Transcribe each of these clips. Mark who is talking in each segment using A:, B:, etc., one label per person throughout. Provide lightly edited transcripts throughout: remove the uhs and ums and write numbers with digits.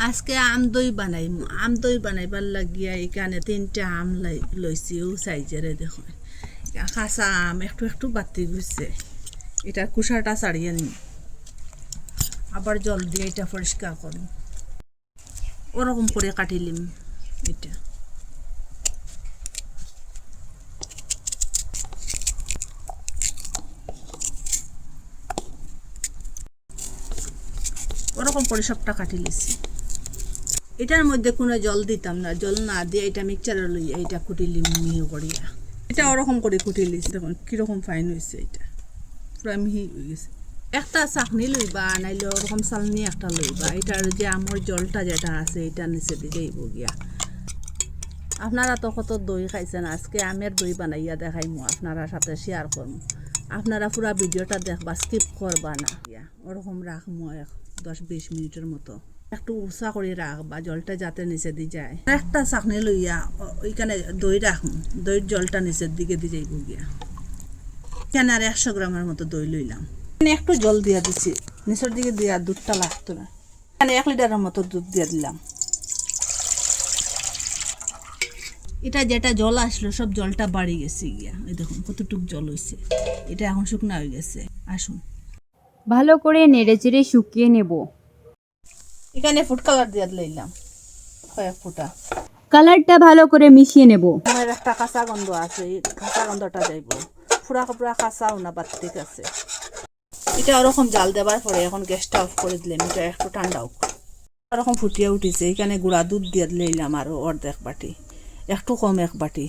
A: আজকে আম দই বানাইম। আম দই বানাইবার লাগিয়া এখানে 3টা আম লইছি ও সাইজেরে দেখুন। কাঁচা আম একটু একটু বাতি গেছে, এটার কুসাটা ছাড়িয়ে নিই, আবার জল দিয়ে এটা পরিষ্কার করুন। ওরকম করে কাটিলিম এটা। ওরকম করে সবটা কাটি লিছি। এটার মধ্যে কোনো জল দিতাম না, জল না দিয়ে এটা মিক্সচারে লইয়া এটা কুটিলিম মিহি করিয়া। এটা ওরকম করে কুটি লিছি, দেখুন কীরকম ফাইন হয়েছে, এটা পুরো মিহি হয়ে গেছে। একটা চাকনি লইবা, নাইলে ওরকম চালনি একটা লইবা, এটার যে আমৰ জলটা যেটা আছে এটা নিচে দিকে গিয়া। আপনারা তো কত দই খাইছেন, আজকে আমের দই বানাইয়া দেখাইমু, আপনারা সাথে শেয়ার করবো। আপনারা পুরা ভিডিওটা দেখবা, স্কিপ করবা না। ওরকম রাখবো 10-20 মিনিটের মতো, একটু উঁচা করে রাখবা, জলটা যাতে নিচে দিয়ে যায়। একটা চাকনি লইয়া ওইখানে দই রাখবো, দইয়ের জলটা নিচের দিকে দিয়ে যাইব গিয়া। এখানে আর 100 গ্রামের মতো দই লইলাম, একটু জল দিয়া দিছি, নিচের দিকে দিয়া দুধটা লাগতো না। এখানে 1 লিটারের মতো দুধ দিয়ে দিলাম। এটা যেটা জল আসলো সব জলটা বাড়ি গেছে গিয়া, এই দেখুন কতটুক জল হয়েছে। এটা এখন শুকনা হয়ে গেছে। আসুন
B: ভালো করে নেড়েচেড়ে শুকিয়ে নেব।
A: এখানে ফুড কালার দিয়ে লইলাম কয়েক ফুটা।
B: কালারটা ভালো করে মিশিয়ে নেব।
A: আমার একটা কাঁচা গন্ধ আছে, এই কাঁচা গন্ধটা যাইব। পুরা পুরা কাঁচাও না, বাত্তিক আছে। এটা ওরকম জাল দেবার পরে এখন গ্যাসটা অফ করে দিলাম, এটা একটু ঠান্ডা হোক। ওরকম ফুটিয়ে উঠেছে, এখানে গুঁড়া দুধ দিয়ে লইলাম আরও অর্ধেক বাটি, একটু কম 1 বাটি।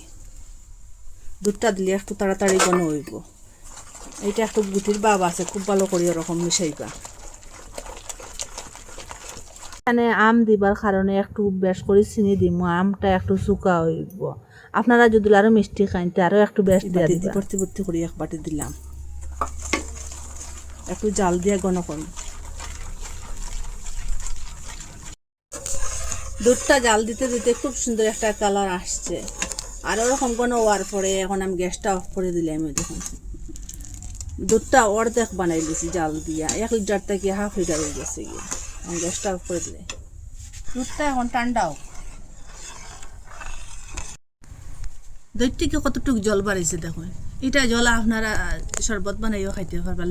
A: দুধটা দিলে একটু তাড়াতাড়ি ঘন হইব। এইটা একটু গুটির ভাব আছে, খুব ভালো করে ওরকম মিশাইবা। এখানে আম দিবার কারণে একটু বেশ করে চিনি দিব, আমটা একটু শুকা হইব। আপনারা যদি আরো মিষ্টি খাইন আরো একটু বেশ দিয়ে দিবা। ভর্তি ভর্তি করে 1 বাটি দিলাম, একটু জাল দিয়ে ঘন করুন। দুধটা জাল দিতে দিতে খুব সুন্দর একটা কালার আসছে। আর ওরকম ঘন হওয়ার পরে এখন আমি গ্যাসটা অফ করে দিলাম। দেখুন দুধটা অর্ধেক বানাই দিয়েছি জাল দিয়া, 1 লিটার থেকে ½ লিটার হয়ে গেছে গিয়ে। আমি গ্যাসটা অফ করে দিলে দুধটা এখন ঠান্ডাও। দই থেকে কতটুকু জল বাড়িয়েছে দেখুন। এটা জল আপনারা শরবত বানাইও খাইতে পারবা,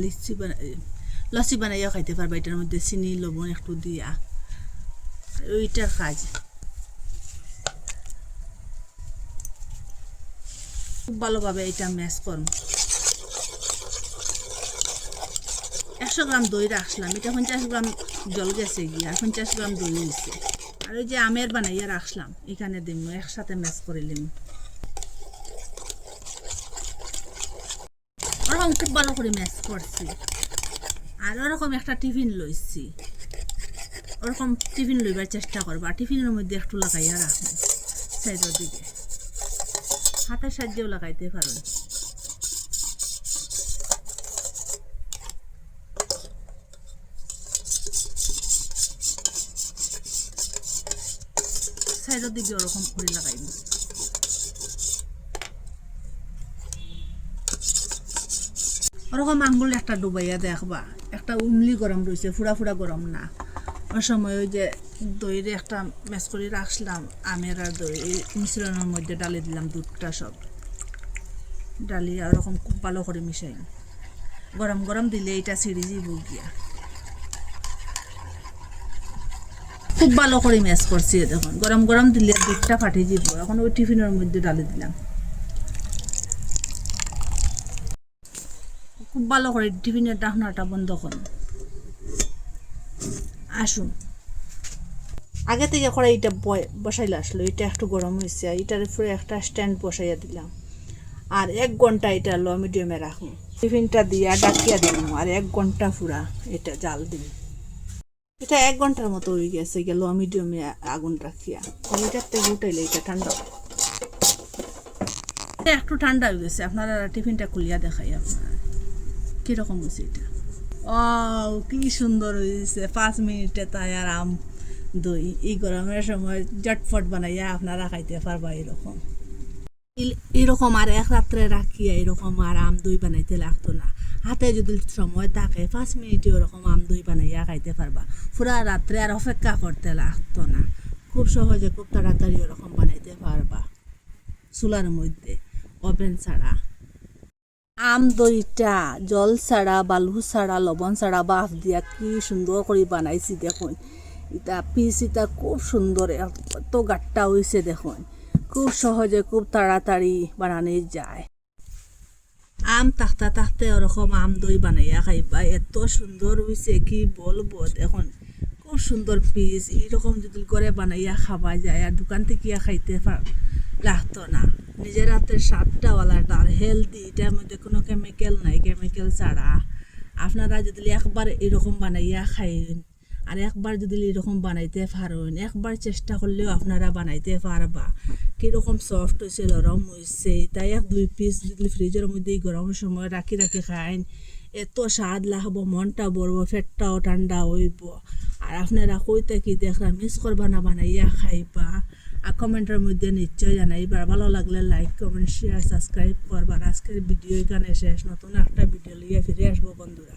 A: লস্যি বানাইও খাইতে পারবা। এটার মধ্যে চিনি লবণ একটু দিয়া, ওইটার কাজ। খুব ভালোভাবে এটা ম্যাশ করুন। 100 গ্রাম দই রাখলাম, এটা 50 গ্রাম জল গেছে গিয়ে, আর 50 গ্রাম দই হয়েছে। আর ওই যে আমের বানাইয়া রাখলাম এখানে দিম, একসাথে ম্যাশ করে নিলাম। ওরকম খুব ভালো করে ম্যাশ করছি। আর ওরকম একটা টিফিন লইছি, ওরকম টিফিন লইবার চেষ্টা করবা। টিফিনের মধ্যে একটু লাগাইয়া রাখুন সাইডের দিকে, হাতের সাহায্যেও লাগাইতে পারেন। সাইডের দিকে ওরকম করে লাগাইব। ওরকম আঙ্গুল একটা ডুবাইয়া দেখবা, একটা উমলি গরম রয়েছে, ফুড়া ফুড়া গরম না। ওই সময় ওই যে দইরে একটা ম্যাশ করে রাখলাম, আমের আর দই এই মিশ্রণের মধ্যে ডালি দিলাম দুধটা সব ডালিয়ে ওরকম খুব ভালো করে মিশাই। গরম গরম দিলে এটা ছিঁড়ে যাব গিয়া। খুব ভালো করে ম্যাশ করছি, দেখুন গরম গরম দিলে দুধটা ফাটি যাব। এখন ওই টিফিনের মধ্যে ডালি দিলাম, খুব ভালো করে টিফিনের ঢাকনাটা বন্ধ করুন। আসুন আগে থেকে কড়াইটা বসাইলে আসলো, এটা একটু গরম হয়েছে, এটার উপরে একটা স্ট্যান্ড বসাইয়া দিলাম। আর 1 ঘন্টা এটা লো মিডিয়ামে রাখুন। টিফিনটা দিয়া ডাকিয়া দিন, আর 1 ঘন্টা পুরা এটা জাল দিন। এটা 1 ঘন্টার মতো হয়ে গেছে, লো মিডিয়ামে আগুন রাখিয়া। এটার থেকে উঠাইলে এটা ঠান্ডা, একটু ঠান্ডা হয়ে গেছে। আপনারা টিফিনটা খুলিয়া দেখাই আপনারা কিরকম হয়েছে এটা। ও কি সুন্দর হয়েছে, 5 মিনিটে তৈয়ার আম দই। এই গরমের সময় জটফট বানাইয়া আপনারা খাইতে পারবা। এরকম আর 1 রাত্রে রাখিয়া এরকম আর আম দই বানাইতে লাগতো না। হাতে যদি সময় থাকে 5 মিনিটে ওরকম আম দই বানাইয়া খাইতে পারবা। পুরা রাত্রে আর অপেক্ষা করতে লাগতো না, খুব সহজে খুব তাড়াতাড়ি ওরকম বানাইতে পারবা চুলার মধ্যে, ওভেন ছাড়া। আম দইটা জল ছাড়া, বালু ছাড়া, লবণ ছাড়া বাফ দিয়া কি সুন্দর করে বানাইছি দেখুন। এটা পিস এটা খুব সুন্দর, এত গাট্টা হয়েছে দেখুন। খুব সহজে খুব তাড়াতাড়ি বানানো যায়। আম থাকতে থাকতে ওরকম আম দই বানাইয়া খাইবা, এত সুন্দর হয়েছে কি বলবো দেখুন। খুব সুন্দর পিস, এইরকম যদি করে বানাইয়া খাওয়া যায় আর দোকান থেকে খাইতে লাগতো না। নিজের হাতের স্বাদটা আলাদা, হেলদি, এটার মধ্যে কোনো কেমিক্যাল নাই, কেমিক্যাল ছাড়া। আপনারা যদি একবার এরকম বানাইয়া খাইন আর একবার যদি এরকম বানাইতে পারেন, একবার চেষ্টা করলেও আপনারা বানাইতে পারবা। কীরকম সফট হয়েছে, নরম হয়েছে। তাই 1-2 পিস যদি ফ্রিজের মধ্যে গরমের সময় রাখি রাখি খাইন, এত স্বাদ লাগবো, মনটা বলবো, পেটটাও ঠান্ডা হইব। আর আপনারা কইতে কি দেখরা মিস করবা না, বানাইয়া খাইবা। আর কমেন্টের মধ্যে নিশ্চয় জানাইবার। ভালো লাগলে লাইক, কমেন্ট, শেয়ার, সাবস্ক্রাইব করবার। আজকের ভিডিও এখানে শেষ। নতুন একটা ভিডিও লিয়ে ফিরে আসবো বন্ধুরা।